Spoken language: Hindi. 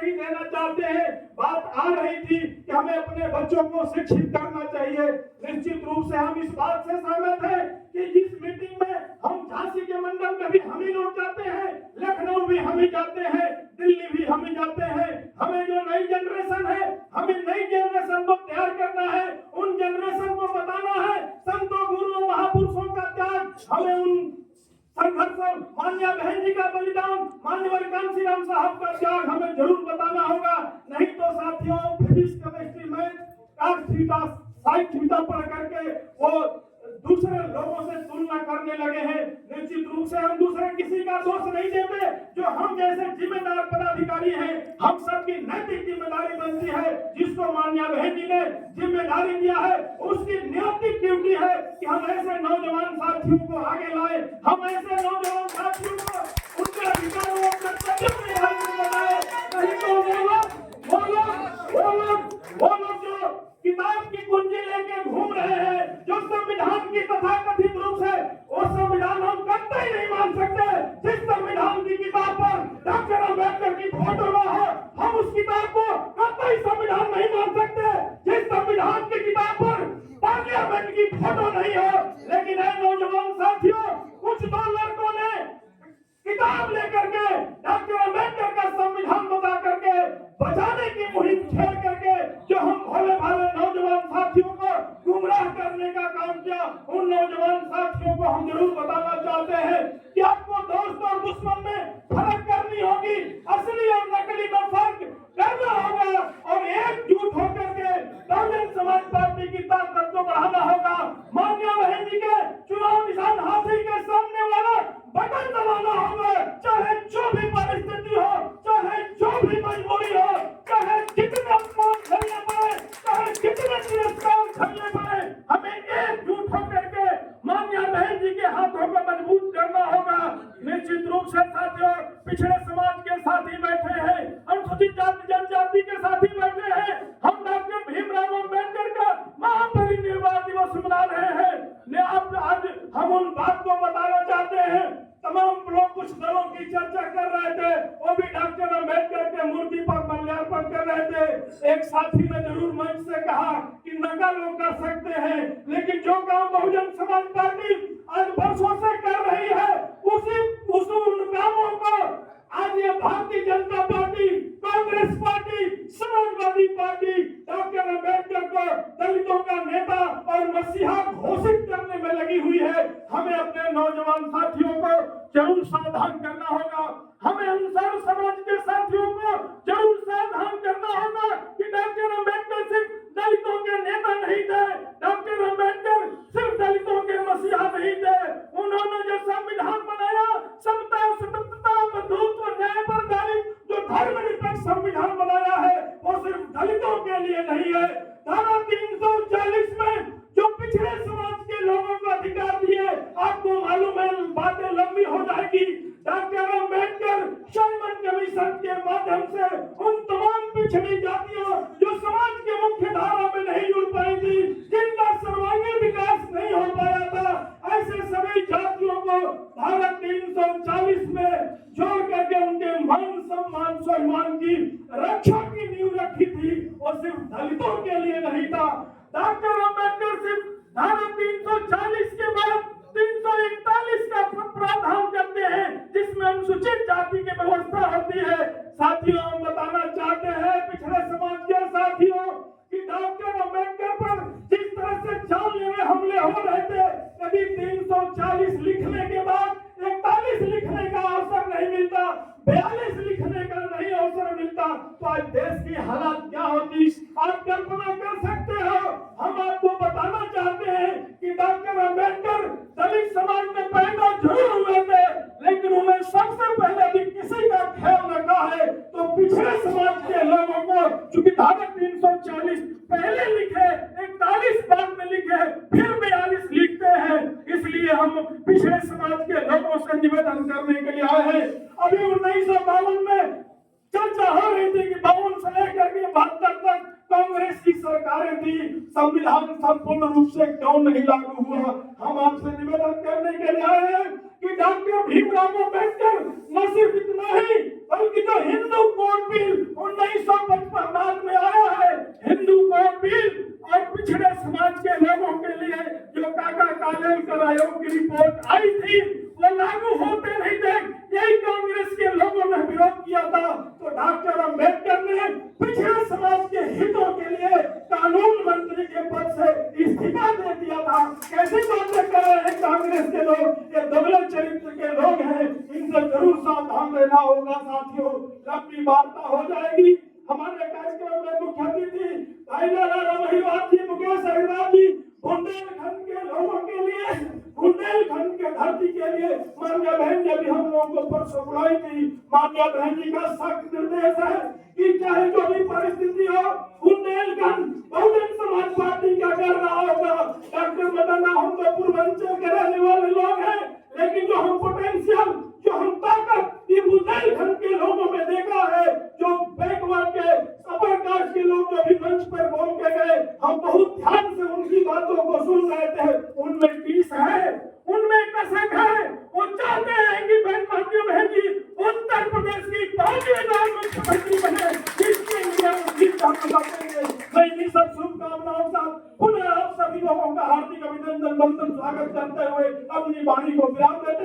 नहीं देना चाहते हैं। बात आ रही थी कि हमें अपने बच्चों को शिक्षित करना चाहिए। निश्चित रूप से हम इस बात से सहमत हैं कि जिस मीटिंग में हम झांसी के मंडल में भी हम ही लोग जाते हैं, लखनऊ भी हम ही जाते हैं, दिल्ली भी हम ही जाते हैं। हमें जो नई जनरेशन है, हमें नई जनरेशन को तैयार करना है, उन जनरेशन को बताना है संतों गुरुओं महापुरुषों का त्याग, हमें उन संघर्ष, मान्या बहन जी का बलिदान, मान्यवर कांसी राम साहब का त्याग हमें जरूर बताना होगा। नहीं तो साथियों, physics, chemistry, math, art theta, science theta पढ़ करके वो दूसरे लोगों से तुलना करने लगे हैं। निश्चित रूप से हम दूसरे किसी का दोष नहीं देते, जो हम जैसे जिम्मेदार पदाधिकारी हैं, हम सबकी नैतिक जिम्मेदारी बनती है। जिसको मान्या बहन जी ने जिम्मेदारी दिया है, उसकी नैतिक ड्यूटी है कि हम ऐसे नौजवान साथियों को आगे लाए, हम ऐसे नौजवान साथियों को उनके अधिकारों और कर्तव्यों में हाजिर बनाए। नहीं तो वो लोग जो किताब की कुंजी लेके घूम रहे हैं, जो संविधान की तथाकथित रूप से वो संविधान हम कतई नहीं मान सकते। जिस संविधान की किताब पर डॉक्टर अम्बेडकर की फोटो ना हो, हम उस किताब को कतई संविधान नहीं मान सकते। जिस संविधान की किताब पर पार्लियामेंट की फोटो नहीं हो, लेकिन है नौजवान साथियों, कुछ दो लड़कों ने किताब लेकर के डॉक्टर अम्बेडकर का संविधान बता करके बचाने की मुहिम छेड़ करके जो हम भोले भाले नौजवान साथियों को गुमराह करने का काम किया, उन नौजवान साथियों को हम जरूर बताना चाहते हैं कि आपको दोस्त और दुश्मन में फर्क करनी होगी, असली और नकली में फर्क करना होगा और एकजुट होकर के बहुजन समाज पार्टी की ताकत को बढ़ाना होगा। मान्या बहन जी के चुनाव निशान हासिल के सामने वाला बटन दबाना होगा, चाहे जो भी परिस्थिति हो, चाहे जो भी मजबूरी हो, चाहे जितने अपमान झेलने पड़े, चाहे जितने तिरस्कार झेलने पड़े, हमें एकजुट होकर के मान्या बहन जी के हाथों को मजबूत करना होगा। निश्चित रूप से साथियों, पिछड़े समाज के साथी बैठे हैं, अनुसूचित जाति जनजाति के साथी बैठे हैं, हम डॉक्टर भीमराव अम्बेडकर का महापरिनिर्वाण दिवस मना रहे हैं। आज हम उन बात को बताना चाहते हैं। तमाम लोग कुछ दलों की चर्चा कर रहे थे, वो भी डॉक्टर अम्बेडकर के मूर्ति पर माल्यार्पण कर रहे थे। एक साथी ने जरूर मंच से कहा कि नकल लोग कर सकते हैं, लेकिन जो काम बहुजन समाज पार्टी आज वर्षों से कर रही है, उन कामों को आज ये Bharatiya Janata party, Congress party, Samajwadi party doctor Ambedkar को दलितों का नेता और मसीहा घोषित करने में लगी हुई है। हमें अपने नौजवान साथियों को जरूर सावधान करना होगा, हमें अंसार समाज के साथियों को जरूर सावधान करना होगा कि डॉक्टर अम्बेडकर सिर्फ दलितों के नेता नहीं थे, डॉक्टर अम्बेडकर सिर्फ दलितों के मसीहा नहीं थे। उन्होंने जो संविधान बनाया, समता, स्वतंत्रता, बंधुत्व, न्याय पर आधारित जो धर्मनिरपेक्ष संविधान बनाया है, वो सिर्फ दलितों के लिए नहीं है। धारा 340 में जो पिछड़े समाज के लोगों को अधिकार दिए, आपको मालूम है बातें लंबी हो जाएगी। डॉक्टर अम्बेडकर साइमन कमीशन के माध्यम से उन तमाम पिछड़ी जातियों जो समाज के मुख्य धारा में नहीं जुड़ पाई थी, जिनका सर्वांगीण विकास नहीं हो पाया था, ऐसे सभी जातियों को धारा 340 में जोड़ करके उनके मान सम्मान स्वाभिमान की रक्षा की नींव रखी थी। और सिर्फ दलितों के लिए नहीं था। डॉक्टर अम्बेडकर सिर्फ धारा 340 के बाद 341 का प्रावधान करते हैं, जिसमें अनुसूचित जाति की व्यवस्था होती है। साथियों, हम बताना चाहते हैं पिछड़े समाज के साथियों कि डॉक्टर अम्बेडकर पर जिस तरह से जानलेवा हमले हो रहे थे, कभी 340 लिखने के बाद 41 लिखने का अवसर नहीं मिलता, 42 लिखने का नहीं अवसर मिलता, तो आज देश की हालत क्या होती, आप कल्पना कर सकते हो। हम आपको बताना चाहते हैं कि डॉक्टर अम्बेडकर दलित समाज में पैदा जरूर हुए थे, लेकिन उन्हें सबसे पहले भी किसी का ख्याल रखा है तो पिछड़े समाज के लोगों को, चूंकि धारा 340 पहले लिखे, 41 बाद में लिखे, फिर 42 लिखते हैं, इसलिए हम पिछड़े समाज के लोगों से निवेदन करने के लिए आए हैं। अभी 1952 में चर्चा हो रही थी कि 52 से लेकर के 72 तक कांग्रेस की सरकारें थी, संविधान संपूर्ण रूप से क्यों नहीं लागू हुआ। हम आपसे निवेदन करने के लिए आए हैं कि डॉक्टर भीमराव अम्बेडकर न सिर्फ इतना ही, बल्कि जो हिंदू कोड बिल सावधान रहना होगा साथियों। लंबी वार्ता हो जाएगी। हमारे कार्यक्रम में मुख्य अतिथि भाई लाला रमहिवास जी, मुकेश अग्रवाल जी, बुंदेलखंड के लोगों के लिए, बुंदेलखंड के धरती के लिए माननीय बहन ने भी हम लोगों को परसों बुलाई थी। माननीय बहन जी का सख्त निर्देश है कि चाहे जो भी परिस्थिति हो, बुंदेलखंड बहुजन समाज पार्टी का कर रहा होगा। डॉक्टर मदन, हम तो पूर्वांचल के रहने वाले लोग हैं, लेकिन जो हम पोटेंशियल, जो हम ताकत ये बुंदेलखंड के लोगों में देखा है, जो बैकवर्ड के अपर कास्ट के लोग जो भी मंच पर बोल के गए, हम बहुत ध्यान से उनकी बातों को सुन रहे थे। उनमें पीस है, उनमें कसक है। वो चाहते हैं कि बहन जी उत्तर प्रदेश की पहली बार मुख्यमंत्री बने, जिसके लिए उनकी बताएंगे। मैं इन्हीं सब शुभकामनाओं का पुनः आप सभी लोगों का हार्दिक अभिनंदन, स्वागत करते हुए अपनी वाणी को विराम देता हूं।